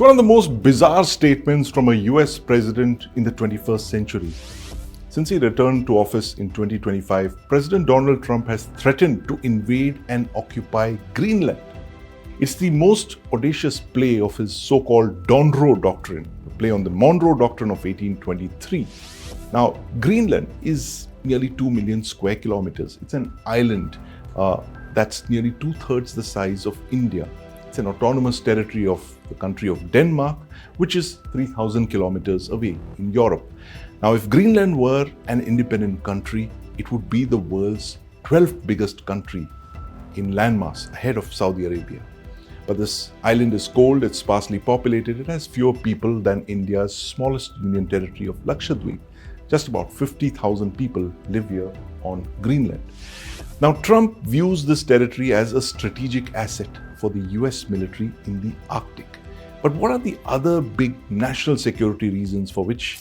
one of the most bizarre statements from a US president in the 21st century. Since he returned to office in 2025, President Donald Trump has threatened to invade and occupy Greenland. It's the most audacious play of his so-called Donroe Doctrine, a play on the Monroe Doctrine of 1823. Now, Greenland is nearly 2 million square kilometers. It's an island that's nearly two-thirds the size of India. It's an autonomous territory of the country of Denmark, which is 3,000 kilometers away in Europe. Now, if Greenland were an independent country, it would be the world's 12th biggest country in landmass, ahead of Saudi Arabia. But this island is cold, it's sparsely populated, it has fewer people than India's smallest union territory of Lakshadweep. Just about 50,000 people live here on Greenland. Now, Trump views this territory as a strategic asset for the US military in the Arctic. But what are the other big national security reasons for which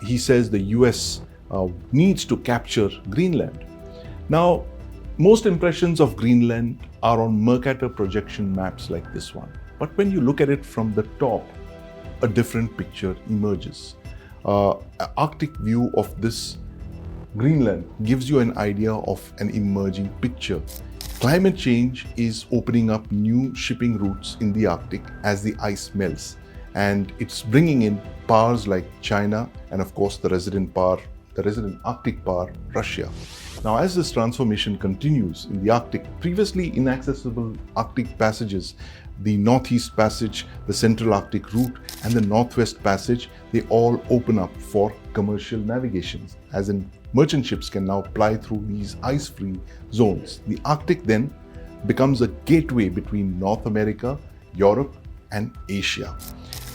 he says the US needs to capture Greenland? Now, most impressions of Greenland are on Mercator projection maps like this one. But when you look at it from the top, a different picture emerges. An Arctic view of this Greenland gives you an idea of an emerging picture. Climate change is opening up new shipping routes in the Arctic as the ice melts, and it's bringing in powers like China and of course the resident Arctic power, Russia. Now, as this transformation continues in the Arctic, previously inaccessible Arctic passages, the Northeast Passage, the Central Arctic Route, and the Northwest Passage, they all open up for commercial navigations, as in merchant ships can now ply through these ice-free zones. The Arctic then becomes a gateway between North America, Europe, and Asia.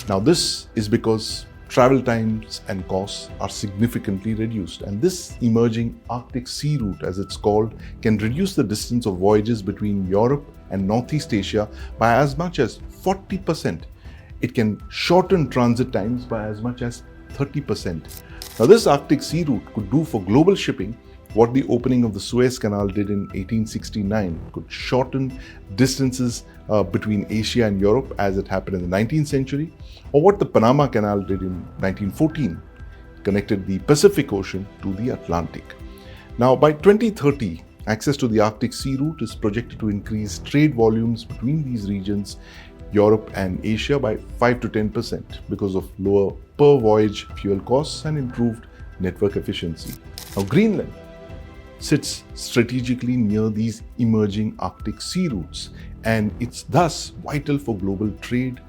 Now, this is because travel times and costs are significantly reduced, and this emerging Arctic Sea Route, as it's called, can reduce the distance of voyages between Europe and Northeast Asia by as much as 40%. It can shorten transit times by as much as 30%. Now, this Arctic Sea Route could do for global shipping what the opening of the Suez Canal did in 1869, could shorten distances between Asia and Europe as it happened in the 19th century, or what the Panama Canal did in 1914, connected the Pacific Ocean to the Atlantic. Now, by 2030, access to the Arctic Sea Route is projected to increase trade volumes between these regions, Europe and Asia, by 5 to 10% because of lower per voyage fuel costs and improved network efficiency. Now, Greenland sits strategically near these emerging Arctic sea routes, and it's thus vital for global trade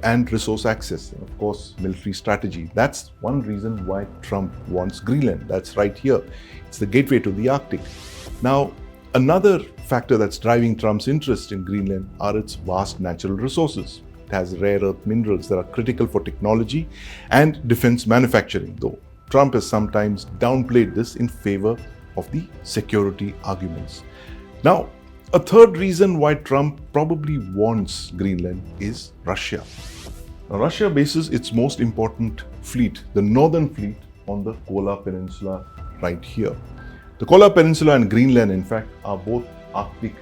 and resource access, and of course military strategy. That's one reason why Trump wants Greenland. That's right here. It's the gateway to the Arctic. Now, another factor that's driving Trump's interest in Greenland are its vast natural resources. It has rare earth minerals that are critical for technology and defense manufacturing, though Trump has sometimes downplayed this in favor of the security arguments. Now, a third reason why Trump probably wants Greenland is Russia. Now, Russia bases its most important fleet, the Northern Fleet, on the Kola Peninsula right here. The Kola Peninsula and Greenland, in fact, are both Arctic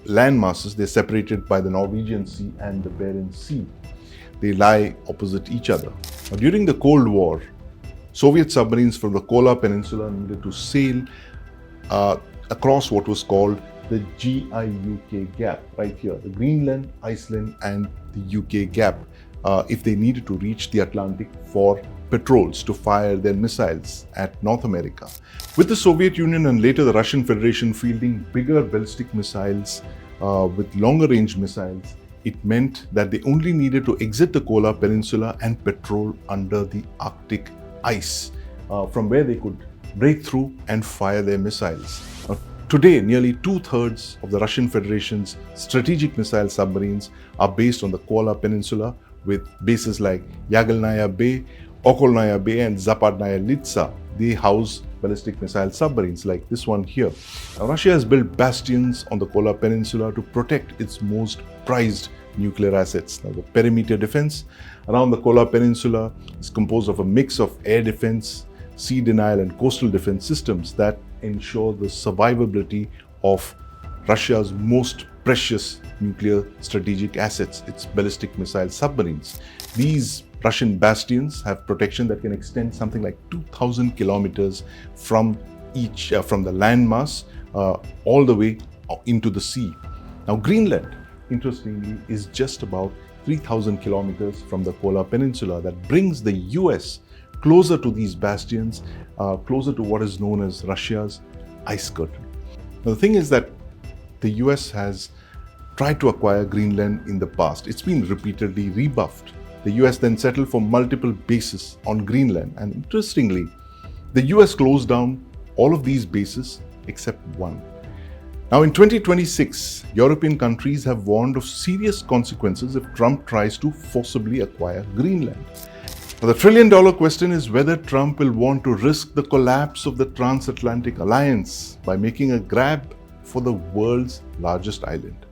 land masses. They're separated by the Norwegian Sea and the Barents Sea. They lie opposite each other. Now, during the Cold War, Soviet submarines from the Kola Peninsula needed to sail across what was called the GIUK gap, right here, the Greenland, Iceland, and the UK gap, if they needed to reach the Atlantic for patrols to fire their missiles at North America. With the Soviet Union and later the Russian Federation fielding bigger ballistic missiles with longer range missiles, it meant that they only needed to exit the Kola Peninsula and patrol under the Arctic ice, from where they could break through and fire their missiles. Now, today, nearly two-thirds of the Russian Federation's strategic missile submarines are based on the Kola Peninsula, with bases like Yagelnaya Bay, Okolnaya Bay, and Zapadnaya Litsa. They house ballistic missile submarines like this one here. Now, Russia has built bastions on the Kola Peninsula to protect its most prized nuclear assets. Now, the perimeter defense around the Kola Peninsula is composed of a mix of air defense, sea denial, and coastal defense systems that ensure the survivability of Russia's most precious nuclear strategic assets, its ballistic missile submarines. These Russian bastions have protection that can extend something like 2,000 kilometers from from the landmass all the way into the sea. Now, Greenland, interestingly, is just about 3,000 kilometers from the Kola Peninsula. That brings the US closer to these bastions, closer to what is known as Russia's ice curtain. Now, the thing is that the US has tried to acquire Greenland in the past. It's been repeatedly rebuffed. The US then settled for multiple bases on Greenland, and interestingly, the US closed down all of these bases except one. Now, in 2026, European countries have warned of serious consequences if Trump tries to forcibly acquire Greenland. Now, the trillion-dollar question is whether Trump will want to risk the collapse of the transatlantic alliance by making a grab for the world's largest island.